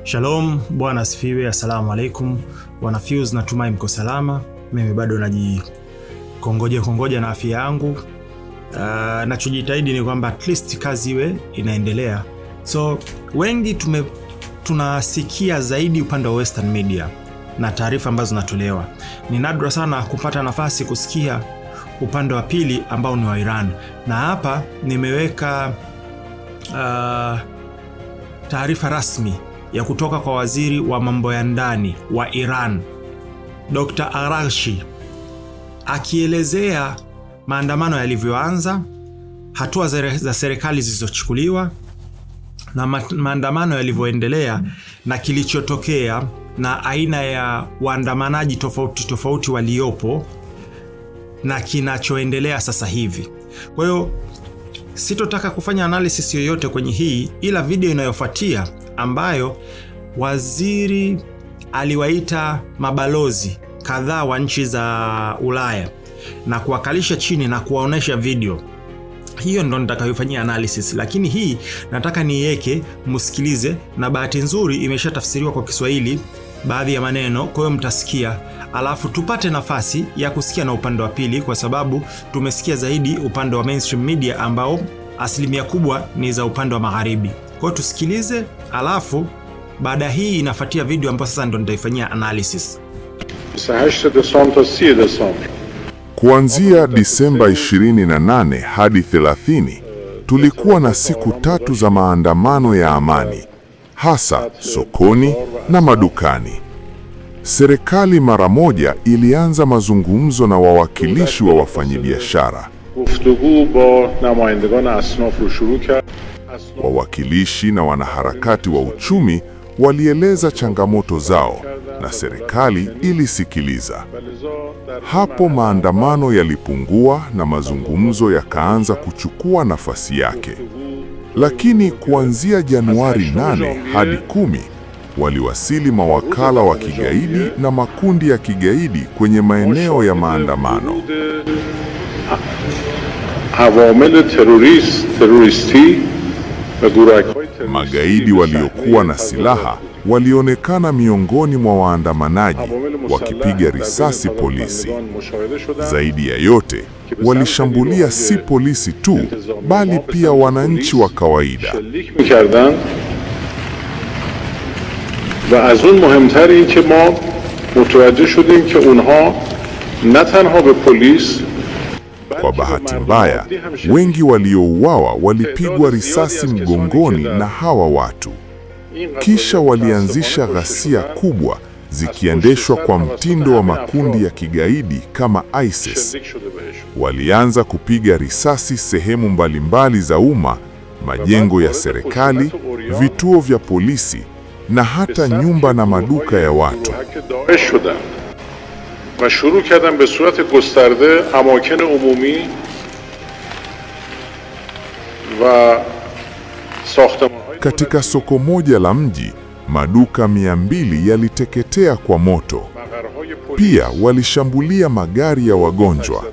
Shalom, Bwana asifiwe, assalamu alaikum. Wana Fuse, natumai mko salama. Mimi bado najikongoja na afya yangu. Nachojitahidi ni kwamba at least kazi iwe inaendelea. So wengi tunasikia zaidi upande wa Western media na taarifa ambazo zinatolewa. Ni nadra sana kupata nafasi kusikia upande wa pili ambao ni wa Iran. Na hapa nimeweka taarifa rasmi ya kutoka kwa waziri wa mambo ya ndani wa Iran, Dr. Araghchi, akielezea maandamano yalivyoanza, hatua za serikali zilizochukuliwa na maandamano yalivyoendelea na kilichotokea na aina ya waandamanaji tofauti waliopo na kinachoendelea sasa hivi. Kwa hiyo sitotaka kufanya analysis yoyote kwenye hii, ila video inayofuatia ambayo waziri aliwaita mabalozi kadhaa wa nchi za Ulaya na kuwakalisha chini na kuwaonesha video, hiyo ndo nitakayofanyia analysis. Lakini hii nataka niweke msikilize, na bahati nzuri imeshatafsiriwa kwa Kiswahili baadhi ya maneno, kwa hiyo mtasikia, alafu tupate nafasi ya kusikia na upande wa pili, kwa sababu tumesikia zaidi upande wa mainstream media ambao asilimia kubwa ni za upande wa magharibi. Kwa hiyo tusikilize, alafu baada hii inafuatia video ambayo sasa ndo nitaifanyia analysis. Kuanzia Disemba 28 hadi 30 tulikuwa na siku 3 za maandamano ya amani, hasa sokoni na madukani. Serikali mara moja ilianza mazungumzo na wawakilishi wa wafanyabiashara. Wawakilishi na wanaharakati wa uchumi walieleza changamoto zao na serikali ilisikiliza. Hapo maandamano yalipungua na mazungumzo yakaanza kuchukua nafasi yake. Lakini kuanzia Januari 8 hadi 10 waliwasili mawakala wa kigaidi na makundi ya kigaidi kwenye maeneo ya maandamano. Magaidi waliokuwa na silaha walionekana miongoni mwa waandamanaji wakipiga risasi polisi. Zaidi ya yote, walishambulia si polisi tu, bali pia wananchi wa kawaida. و از اون مهمتر این که ما متوجه شدیم که اونها نه تنها به پلیس. Kwa bahati mbaya, wengi waliouawa walipigwa risasi mgongoni na hawa watu. Kisha walianzisha ghasia kubwa zikiendeshwa kwa mtindo wa makundi ya kigaidi kama ISIS. Walianza kupiga risasi sehemu mbalimbali za umma, majengo ya serikali, vituo vya polisi na hata nyumba na maduka ya watu. و شروع کردن به صورت گسترده اماکن عمومی و ساختمان‌های. Katika soko moja la mji, maduka 200 yaliteketea kwa moto. Pia walishambulia magari ya wagonjwa.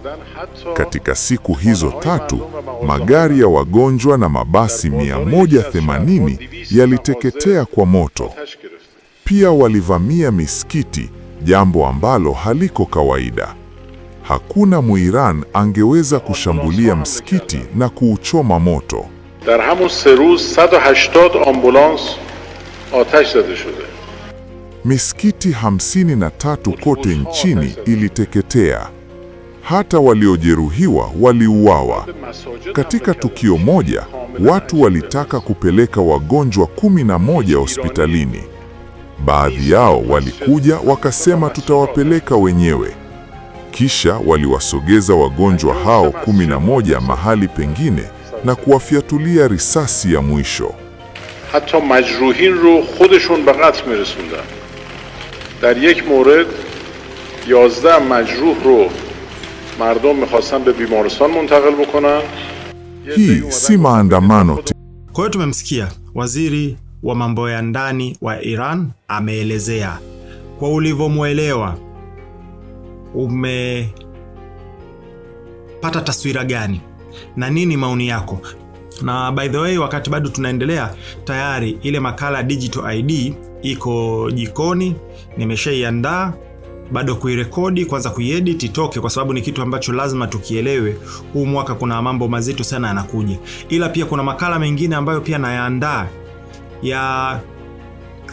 Katika siku hizo 3, magari ya wagonjwa na mabasi 180 yaliteketea kwa moto. Pia walivamia misikiti, jambo ambalo haliko kawaida. Hakuna Muiran angeweza kushambulia msikiti na kuuchoma moto. در همون 3 روز 180 آمبولانس آتش زده شده. Misikiti 53 kote nchini iliteketea. Hata waliojeruhiwa waliuawa. Katika tukio moja, watu walitaka kupeleka wagonjwa 11 hospitalini. Baadhi yao walikuja wakasema tutawapeleka wenyewe. Kisha waliwasogeza wagonjwa hao 11 mahali pengine na kuwafyatulia risasi ya mwisho. حتی مجروحین رو خودشون به قتل میرسوندن. در یک مورد 11 مجروح رو مردم میخواستن به بیمارستان منتقل بکنن. Hii si maandamano. Kwa hiyo tumemsikia waziri wa mambo ya ndani wa Iran ameelezea. Kwa ulivyomuelewa, umepata taswira gani na nini maoni yako? Na by the way, wakati bado tunaendelea, tayari ile makala Digital ID iko jikoni, nimeshaiandaa, bado kuirekodi, kwanza kuiedit itoke, kwa sababu ni kitu ambacho lazima tukielewe. Huu mwaka kuna mambo mazito sana yanakuja. Ila pia kuna makala mengine ambayo pia nayaandaa ya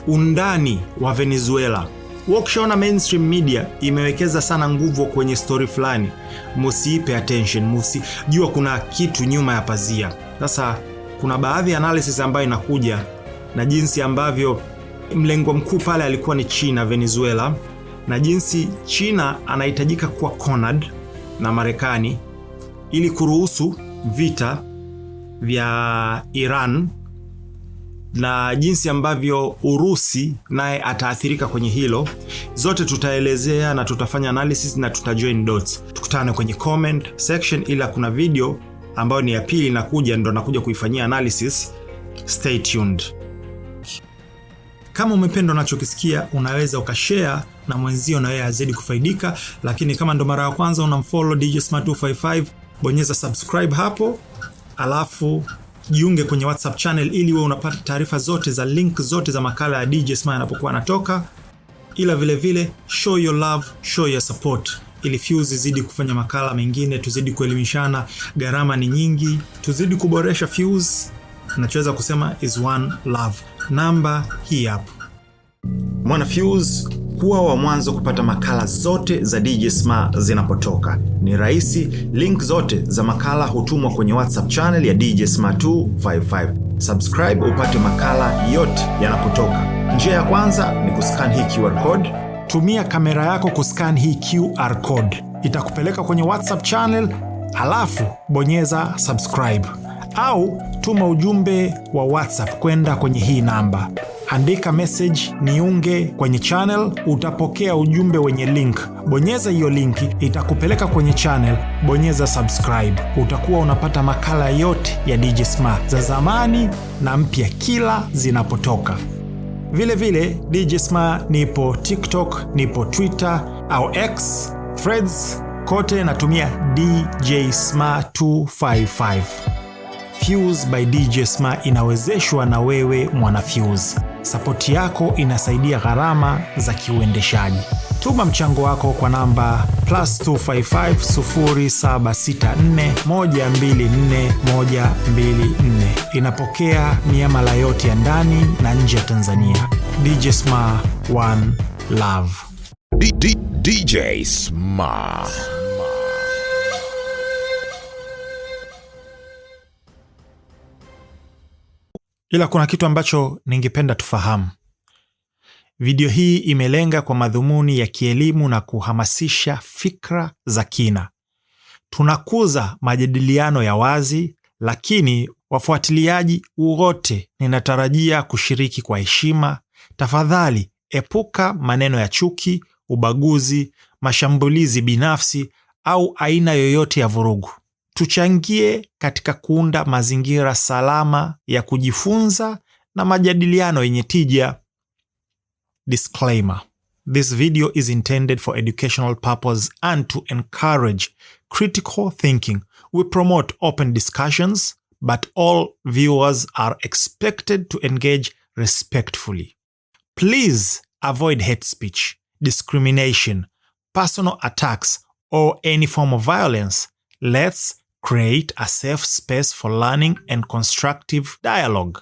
undani wa Venezuela. Ukishaona mainstream media imewekeza sana nguvu kwenye story fulani, musiipe attention, musijua kuna kitu nyuma ya pazia. Sasa kuna baadhi ya analysis ambayo inakuja na jinsi ambavyo mlengo mkuu pale alikuwa ni China, Venezuela, na jinsi China anahitajika kuwa cornered na Marekani ili kuruhusu vita vya Iran, na jinsi ambavyo Urusi naye ataathirika kwenye hilo. Zote tutaelezea na tutafanya analysis na tutajoin dots. Tukutane kwenye comment section, ila kuna video ambayo ni ya pili inakuja, ndo nakuja kuifanyia analysis. Stay tuned. Kama umependa unachokisikia, unaweza ukashare na mwenzio na yeye azidi kufaidika. Lakini kama ndo mara ya kwanza unamfollow DJ Smart 255, bonyeza subscribe hapo, alafu jiunge kwenye WhatsApp channel ili wewe unapata taarifa zote za link zote za makala ya DJ Smart yanapokuwa yanatoka. Ila vile vile show your love, show your support, ili Fuse zidi kufanya makala mengine, tuzidi kuelimishana. Gharama ni nyingi, tuzidi kuboresha Fuse. Nachoweza kusema is one love. Namba hii hapo. Mwana Fuse, kuwa wa mwanzo kupata makala zote za DJ Smart zinapotoka. Ni rahisi, link zote za makala hutumwa kwenye WhatsApp channel ya DJ Smart 255. Subscribe upate makala yote yanapotoka. Njia ya kwanza ni kuscan hii QR code. Tumia kamera yako kuscan hii QR code, itakupeleka kwenye WhatsApp channel, alafu bonyeza subscribe. Au tuma ujumbe wa WhatsApp kwenda kwenye hii namba. Andika message niunge kwenye channel, utapokea ujumbe wenye link. Bonyeza hiyo link, itakupeleka kwenye channel, bonyeza subscribe. Utakuwa unapata makala yote ya DJ Smart za zamani na mpya kila zinapotoka. Vile vile DJ Smart nipo TikTok, nipo Twitter au X, Threads, kote natumia DJ Smart 255. Fuse by DJ Smart inawezeshwa na wewe mwana Fuse. Sapoti yako inasaidia gharama za kiuendeshaji. Tuma mchango wako kwa namba +255 0764124124. Inapokea miamala yote ya ndani na nje ya Tanzania. DJ Smart, one love. DJ Smart. Ila kuna kitu ambacho ningependa tufahamu. Video hii imelenga kwa madhumuni ya kielimu na kuhamasisha fikra za kina. Tunakuza majadiliano ya wazi, lakini wafuatiliaji wote ninatarajia kushiriki kwa heshima. Tafadhali epuka maneno ya chuki, ubaguzi, mashambulizi binafsi au aina yoyote ya vurugu. Tuchangie katika kuunda mazingira salama ya kujifunza na majadiliano yenye tija. Disclaimer: this video is intended for educational purpose and to encourage critical thinking. We promote open discussions, but all viewers are expected to engage respectfully. Please avoid hate speech, discrimination, personal attacks, or any form of violence. Let's create a safe space for learning and constructive dialogue.